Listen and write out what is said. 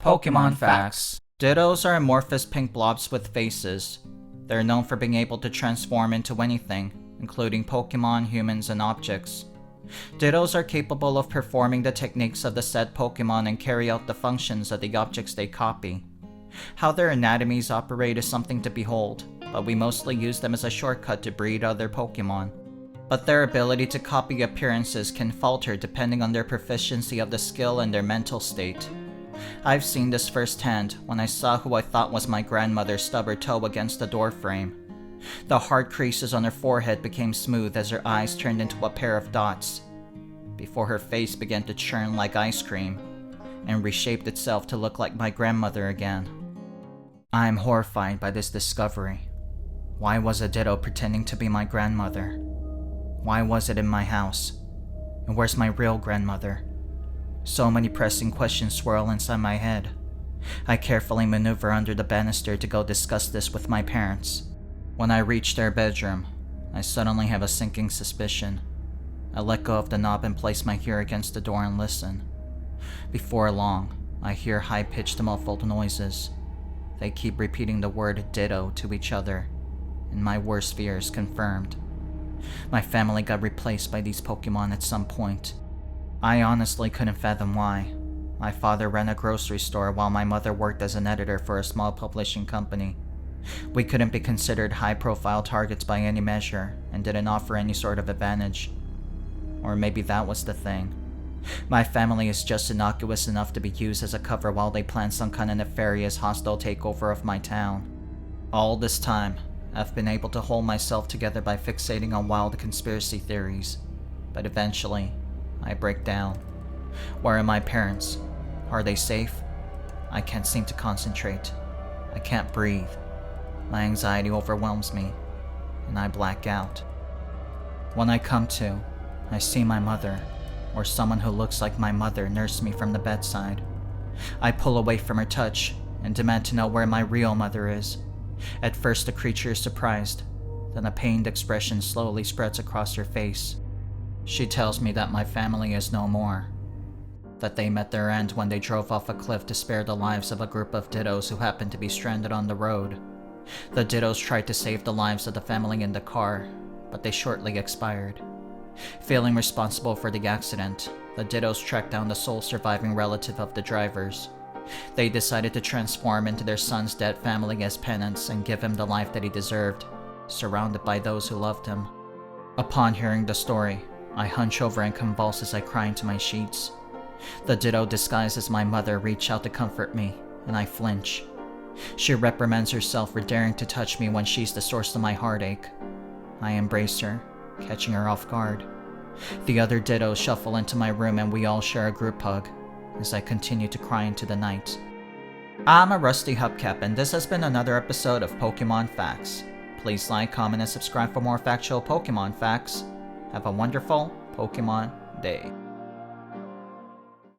Pokemon Phax. Dittos are amorphous pink blobs with faces. They're known for being able to transform into anything, including Pokemon, humans, and objects. Dittos are capable of performing the techniques of the said Pokemon and carry out the functions of the objects they copy. How their anatomies operate is something to behold, but we mostly use them as a shortcut to breed other Pokemon. But their ability to copy appearances can falter depending on their proficiency of the skill and their mental state. I've seen this firsthand when I saw who I thought was my grandmother stub her toe against the doorframe. The hard creases on her forehead became smooth as her eyes turned into a pair of dots, before her face began to churn like ice cream, and reshaped itself to look like my grandmother again. I am horrified by this discovery. Why was a Ditto pretending to be my grandmother? Why was it in my house? And where's my real grandmother? So many pressing questions swirl inside my head. I carefully maneuver under the banister to go discuss this with my parents. When I reach their bedroom, I suddenly have a sinking suspicion. I let go of the knob and place my ear against the door and listen. Before long, I hear high-pitched muffled noises. They keep repeating the word ditto to each other, and my worst fears confirmed. My family got replaced by these Pokemon at some point. I honestly couldn't fathom why. My father ran a grocery store while my mother worked as an editor for a small publishing company. We couldn't be considered high-profile targets by any measure and didn't offer any sort of advantage. Or maybe that was the thing. My family is just innocuous enough to be used as a cover while they plan some kind of nefarious hostile takeover of my town. All this time, I've been able to hold myself together by fixating on wild conspiracy theories, but eventually, I break down. Where are my parents? Are they safe? I can't seem to concentrate. I can't breathe. My anxiety overwhelms me, and I black out. When I come to, I see my mother, or someone who looks like my mother, nurse me from the bedside. I pull away from her touch and demand to know where my real mother is. At first, the creature is surprised, then a pained expression slowly spreads across her face. She tells me that my family is no more, that they met their end when they drove off a cliff to spare the lives of a group of Dittos who happened to be stranded on the road. The Dittos tried to save the lives of the family in the car, but they shortly expired. Feeling responsible for the accident, the Dittos tracked down the sole surviving relative of the drivers. They decided to transform into their son's dead family as penance and give him the life that he deserved, surrounded by those who loved him. Upon hearing the story, I hunch over and convulse as I cry into my sheets. The Ditto disguised as my mother reach out to comfort me, and I flinch. She reprimands herself for daring to touch me when she's the source of my heartache. I embrace her, catching her off guard. The other Dittos shuffle into my room and we all share a group hug, as I continue to cry into the night. I'm a rusty hubcap and this has been another episode of Pokemon Phax. Please like, comment, and subscribe for more factual Pokemon facts. Have a wonderful Pokemon day.